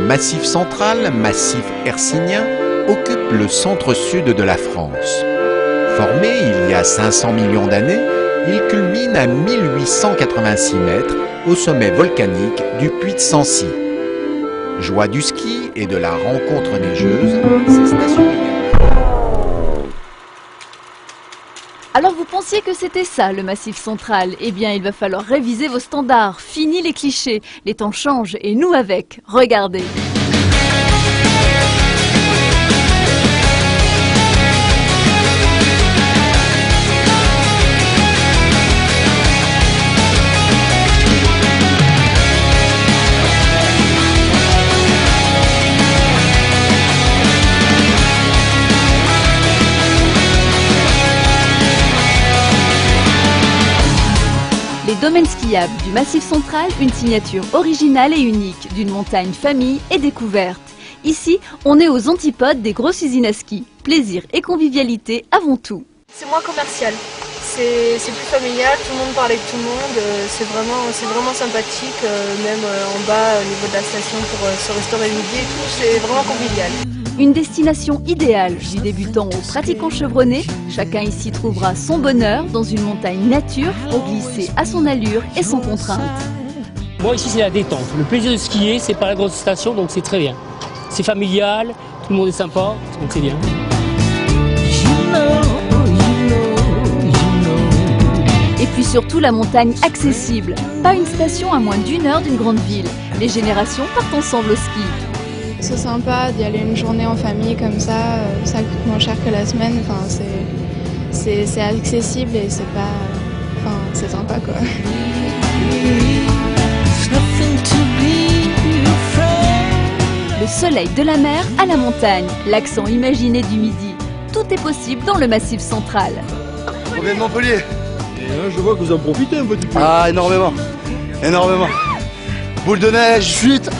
Massif central, massif hercynien, occupe le centre-sud de la France. Formé il y a 500 millions d'années, il culmine à 1886 mètres au sommet volcanique du Puy de Sancy. Joie du ski et de la rencontre neigeuse, ces stations... Alors vous pensiez que c'était ça le Massif central? Eh bien il va falloir réviser vos standards, fini les clichés, les temps changent et nous avec, regardez. Les domaines skiables du Massif central, une signature originale et unique d'une montagne famille et découverte. Ici, on est aux antipodes des grosses usines à ski. Plaisir et convivialité avant tout. C'est moins commercial, c'est plus familial, tout le monde parle avec tout le monde, c'est vraiment sympathique, même en bas au niveau de la station pour se restaurer le midi et tout, c'est vraiment convivial. Une destination idéale du débutant au pratiquant chevronné. Chacun ici trouvera son bonheur dans une montagne nature pour glisser à son allure et sans contrainte. Moi ici c'est la détente. Le plaisir de skier, c'est pas la grosse station, donc c'est très bien. C'est familial, tout le monde est sympa, donc c'est bien. Et puis surtout la montagne accessible. Pas une station à moins d'1 heure d'une grande ville. Les générations partent ensemble au ski. C'est sympa d'y aller une journée en famille comme ça coûte moins cher que la semaine, enfin, c'est accessible et c'est pas, enfin, c'est sympa quoi. Le soleil de la mer à la montagne, l'accent imaginé du midi. Tout est possible dans le Massif central. On vient de Montpellier. Et là, je vois que vous en profitez un petit peu. Ah, énormément. Énormément. Boule de neige, fuite.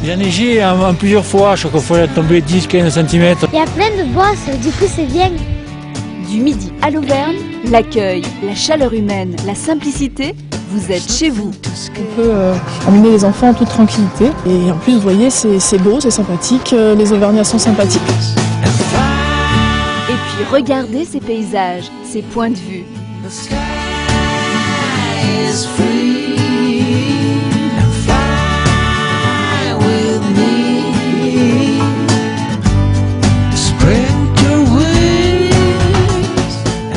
Il a neigé en plusieurs fois, chaque fois il a tombé 10-15 cm. Il y a plein de bosses, du coup c'est bien. Du midi à l'Auvergne, l'accueil, la chaleur humaine, la simplicité, vous êtes chez vous. On peut emmener les enfants en toute tranquillité. Et en plus, vous voyez, c'est beau, c'est sympathique, les Auvergnats sont sympathiques. Et puis regardez ces paysages, ces points de vue.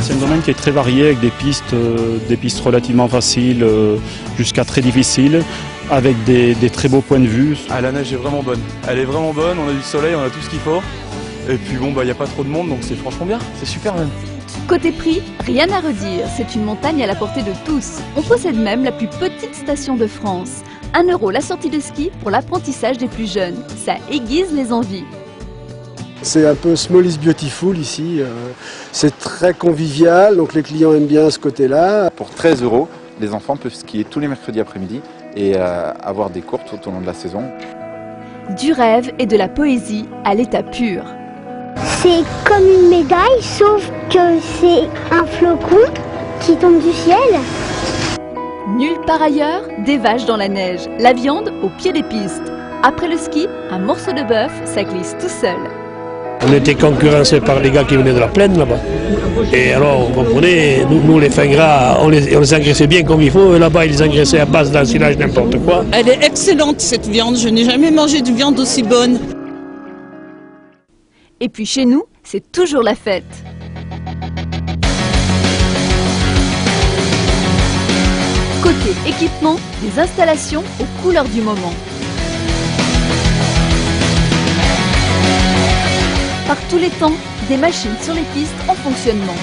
C'est un domaine qui est très varié avec des pistes relativement faciles jusqu'à très difficiles, avec des très beaux points de vue. Ah, la neige est vraiment bonne. Elle est vraiment bonne, on a du soleil, on a tout ce qu'il faut. Et puis bon, il n'y a pas trop de monde, donc c'est franchement bien, c'est super même. Côté prix, rien à redire, c'est une montagne à la portée de tous. On possède même la plus petite station de France. 1 € la sortie de ski pour l'apprentissage des plus jeunes. Ça aiguise les envies. C'est un peu small is beautiful ici. C'est très convivial, donc les clients aiment bien ce côté-là. Pour 13 €, les enfants peuvent skier tous les mercredis après-midi et avoir des cours tout au long de la saison. Du rêve et de la poésie à l'état pur. C'est comme une médaille, sauf que c'est un flocon qui tombe du ciel. Nulle part ailleurs, des vaches dans la neige, la viande au pied des pistes. Après le ski, un morceau de bœuf, ça glisse tout seul. On était concurrencés par les gars qui venaient de la plaine là-bas. Et alors, vous comprenez, nous les fins gras, on les engraissait bien comme il faut, et là-bas ils les engraissaient à base d'ensilage, n'importe quoi. Elle est excellente cette viande, je n'ai jamais mangé de viande aussi bonne. Et puis chez nous, c'est toujours la fête. Côté équipement, des installations aux couleurs du moment. Par tous les temps, des machines sur les pistes en fonctionnement.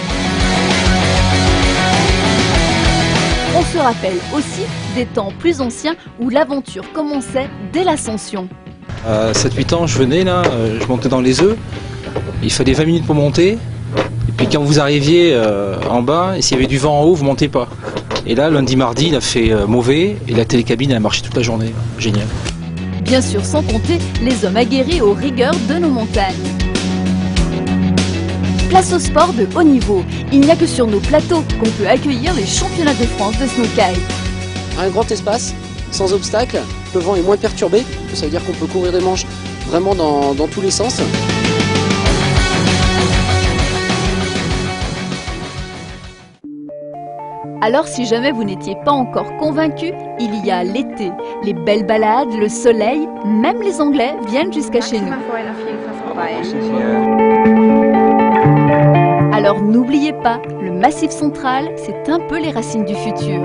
On se rappelle aussi des temps plus anciens où l'aventure commençait dès l'ascension. À 7-8 ans, je venais là, je montais dans les œufs. Il fallait 20 minutes pour monter. Et puis quand vous arriviez en bas, et s'il y avait du vent en haut, vous ne montez pas. Et là, lundi, mardi, il a fait mauvais et la télécabine a marché toute la journée. Génial. Bien sûr, sans compter les hommes aguerris aux rigueurs de nos montagnes. Place au sport de haut niveau. Il n'y a que sur nos plateaux qu'on peut accueillir les championnats de France de snowkite. Un grand espace sans obstacle, le vent est moins perturbé, ça veut dire qu'on peut courir des manches vraiment dans tous les sens. Alors si jamais vous n'étiez pas encore convaincu, il y a l'été, les belles balades, le soleil, même les Anglais viennent jusqu'à chez nous. Alors n'oubliez pas, le Massif central, c'est un peu les racines du futur.